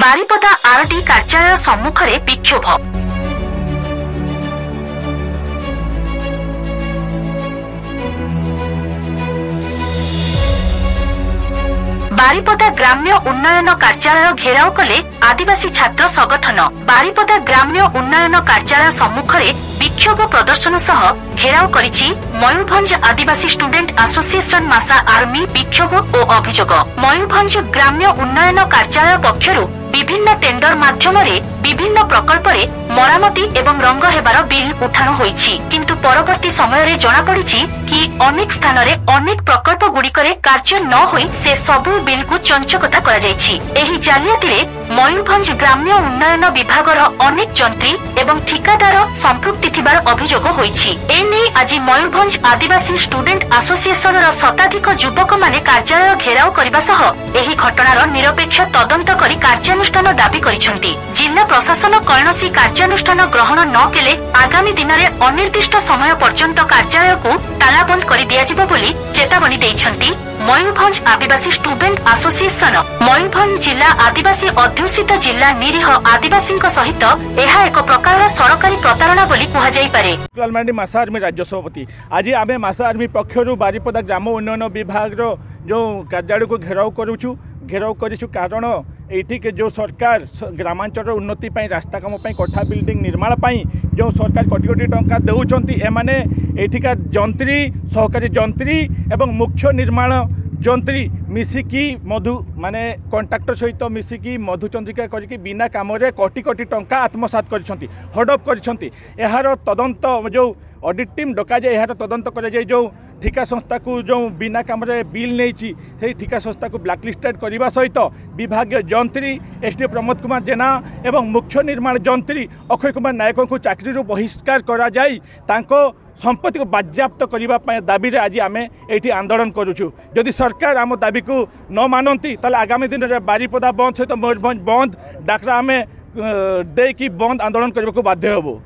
Baripada RT कार्यालय सम्मुख में विक्षोभ। बारिपदा ग्राम्य उन्नयन कार्यालय घेराव कले आदिवासी छात्र संगठन। बारिपदा ग्राम्य उन्नयन कार्यालय सम्मुख में विक्षोभ प्रदर्शन सह घेराव करिछि मयूरभंज आदिवासी स्टूडेंट एसोसिएशन मासा आर्मी विक्षोभ और अभियोग। मयूरभंज ग्राम्य उन्नयन कार्यालय पक्षरु विभिन्न टेंडर माध्यम विभिन्न प्रकल्प मरामती एवं रंग हेबार बिल उठाण होईछि, किंतु परवर्ती समय रे जणा पड़िछि कि अनेक स्थान रे अनेक प्रकल्प गुड़िकरे कार्य न होई से सबु बिल को चंचकता करा जायछि। एही जालियाती रे मयूरभंज ग्राम्य उन्नयन विभागर अनेक जंत्री एवं ठिकादार संपृक्ति थिबार अभियोग होईछि। एने आज मयूरभंज आदिवासी स्टूडेंट एसोसिएशन र शताधिक युवक माने कार्यालय घेराव करबा सह एही घटनार निरपेक्ष तदंत करी कार्यानुष्ठान दाबी करिसंती। जिला प्रशासन कौनसी कार्यानुष्ठान ग्रहण न केले आगामी दिन में अनिर्दिष्ट समय पर्यंत कार्यालय को तालाबंद कर दिया बोली चेतावनी देइछंती मयूरभंज आदिवासी स्टूडेंट एसोसिएशन। मयूरभंज जिला आदिवासी अध्युषित जिला निरीह आदिवासी सहित यह एक प्रकार सरकारी प्रतारणा बोली कहा जाई पारे। मासा आर्मी राज्य सभापति आज आम मासा आर्मी पक्षर बारिपदा ग्राम उन्नयन विभाग जो कार्यालय को घेराव करूँ कारण एठी के जो सरकार ग्रामांचल उन्नति रास्ता काम कोठा बिल्डिंग निर्माण जो सरकार कोटी कोटी टंका देउछंती एमाने एठिका जंत्री सहकारी जंत्री एवं मुख्य निर्माण जंत्री मिसिकी मधु माने कंट्राक्टर सहित मिसिकी मधुचंद्रिका करके बिना काम रे कोटी कोटी टंका आत्मसात करिसंती हडप करिसंती। एहार तदंत जो ऑडिट टीम डका जाए यार तदंत कर जाए जो ठिका संस्था को जो बिना काम रे बिल नहीं से ठिका संस्था को ब्लैकलिस्टेड करने सहित विभागीय जंत्री एसडीओ प्रमोद कुमार जेना एवं मुख्य निर्माण जंत्री अक्षय कुमार नायक को चाकरी बहिष्कार करा जाई तांको संपत्ति को बाज्याप्त करने दाबी रे आज आम ये आंदोलन करुचु। जदि सरकार आम दाबी को न मानती ताले आगामी दिन में बारिपदा बंद सहित मयूरभंज बंद डाकरा आम दे कि बंद आंदोलन करने को बाध्य हबो।